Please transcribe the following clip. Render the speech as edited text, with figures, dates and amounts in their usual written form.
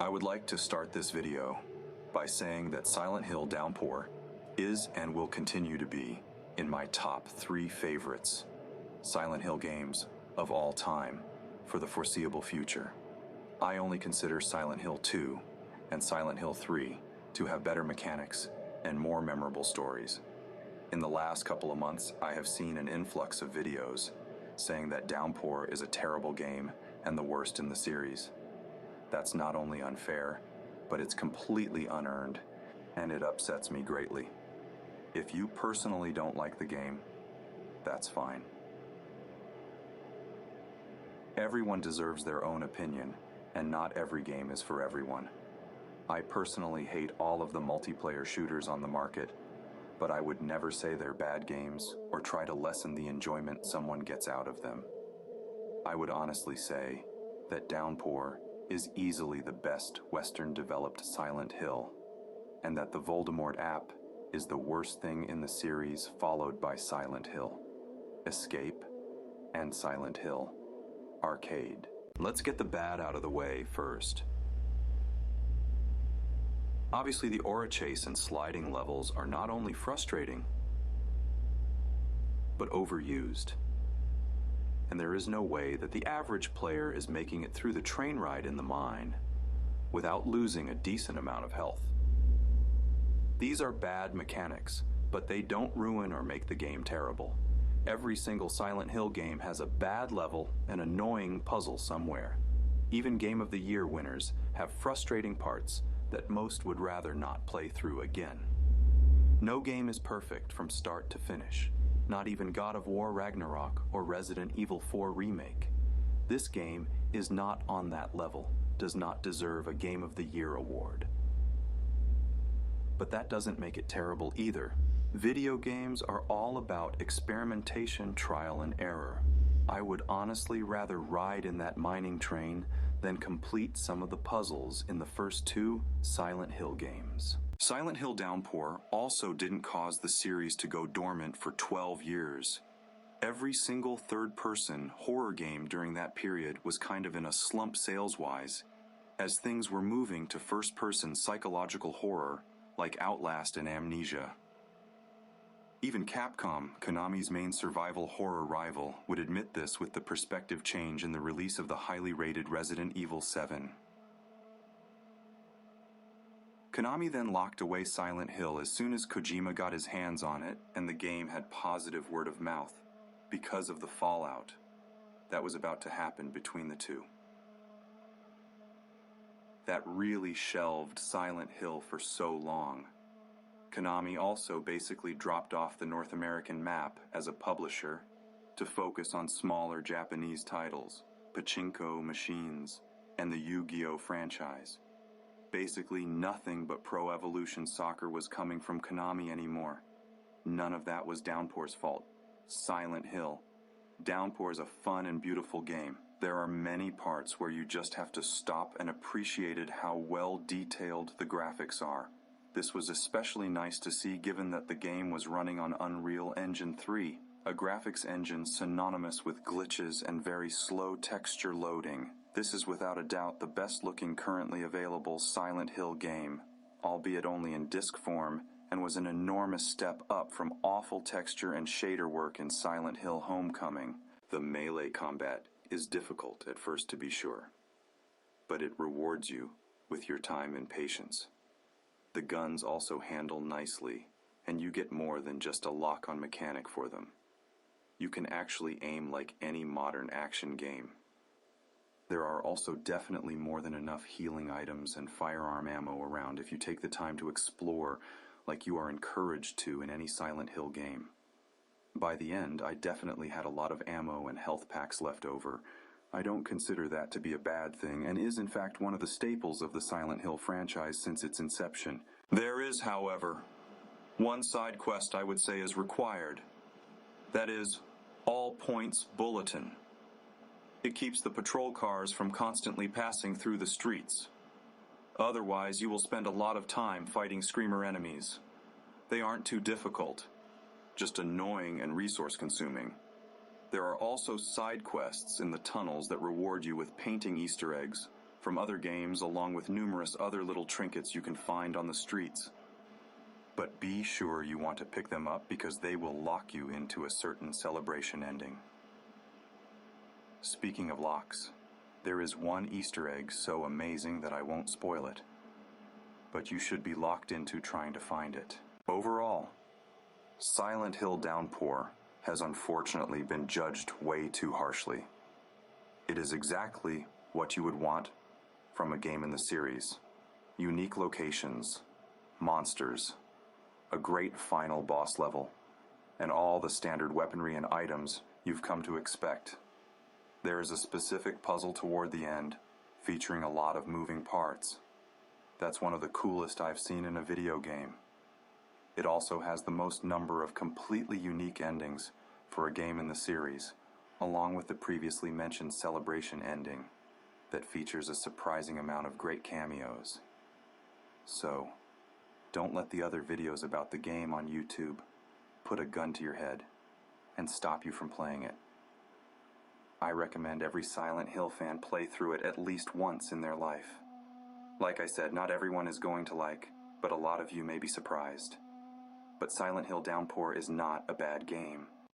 I would like to start this video by saying that Silent Hill Downpour is and will continue to be in my top 3 favorites Silent Hill games of all time for the foreseeable future. I only consider Silent Hill 2 and Silent Hill 3 to have better mechanics and more memorable stories. In the last couple of months, I have seen an influx of videos saying that Downpour is a terrible game and the worst in the series. That's not only unfair, but it's completely unearned, and it upsets me greatly. If you personally don't like the game, that's fine. Everyone deserves their own opinion, and not every game is for everyone. I personally hate all of the multiplayer shooters on the market, but I would never say they're bad games or try to lessen the enjoyment someone gets out of them. I would honestly say that Downpour is easily the best Western-developed Silent Hill, and that the Voldemort app is the worst thing in the series, followed by Silent Hill, Escape, and Silent Hill Arcade. Let's get the bad out of the way first. Obviously, the aura chase and sliding levels are not only frustrating, but overused. And there is no way that the average player is making it through the train ride in the mine without losing a decent amount of health. These are bad mechanics, but they don't ruin or make the game terrible. Every single Silent Hill game has a bad level and annoying puzzle somewhere. Even Game of the Year winners have frustrating parts that most would rather not play through again. No game is perfect from start to finish. Not even God of War Ragnarok or Resident Evil 4 Remake. This game is not on that level, does not deserve a Game of the Year award. But that doesn't make it terrible either. Video games are all about experimentation, trial, and error. I would honestly rather ride in that mining train than complete some of the puzzles in the first 2 Silent Hill games. Silent Hill Downpour also didn't cause the series to go dormant for 12 years. Every single third-person horror game during that period was kind of in a slump sales-wise, as things were moving to first-person psychological horror like Outlast and Amnesia. Even Capcom, Konami's main survival horror rival, would admit this with the perspective change in the release of the highly rated Resident Evil 7. Konami then locked away Silent Hill as soon as Kojima got his hands on it and the game had positive word of mouth because of the fallout that was about to happen between the two. That really shelved Silent Hill for so long. Konami also basically dropped off the North American map as a publisher to focus on smaller Japanese titles, pachinko machines, and the Yu-Gi-Oh franchise. Basically nothing but Pro Evolution Soccer was coming from Konami anymore. None of that was Downpour's fault. Silent Hill. Downpour is a fun and beautiful game. There are many parts where you just have to stop and appreciate how well detailed the graphics are. This was especially nice to see given that the game was running on Unreal Engine 3, a graphics engine synonymous with glitches and very slow texture loading. This is without a doubt the best looking currently available Silent Hill game, albeit only in disc form, and was an enormous step up from awful texture and shader work in Silent Hill Homecoming. The melee combat is difficult at first to be sure, but it rewards you with your time and patience. The guns also handle nicely, and you get more than just a lock-on mechanic for them. You can actually aim like any modern action game. There are also definitely more than enough healing items and firearm ammo around if you take the time to explore like you are encouraged to in any Silent Hill game. By the end, I definitely had a lot of ammo and health packs left over. I don't consider that to be a bad thing, and is in fact one of the staples of the Silent Hill franchise since its inception. There is, however, one side quest I would say is required. That is, All Points Bulletin. It keeps the patrol cars from constantly passing through the streets. Otherwise, you will spend a lot of time fighting screamer enemies. They aren't too difficult, just annoying and resource-consuming. There are also side quests in the tunnels that reward you with painting Easter eggs, from other games along with numerous other little trinkets you can find on the streets. But be sure you want to pick them up because they will lock you into a certain celebration ending. Speaking of locks, there is one Easter egg so amazing that I won't spoil it, but you should be locked into trying to find it. Overall, Silent Hill Downpour has unfortunately been judged way too harshly. It is exactly what you would want from a game in the series. Unique locations, monsters, a great final boss level, and all the standard weaponry and items you've come to expect. There is a specific puzzle toward the end, featuring a lot of moving parts. That's one of the coolest I've seen in a video game. It also has the most number of completely unique endings for a game in the series, along with the previously mentioned celebration ending that features a surprising amount of great cameos. So, don't let the other videos about the game on YouTube put a gun to your head and stop you from playing it. I recommend every Silent Hill fan play through it at least once in their life. Like I said, not everyone is going to like, but a lot of you may be surprised. But Silent Hill Downpour is not a bad game.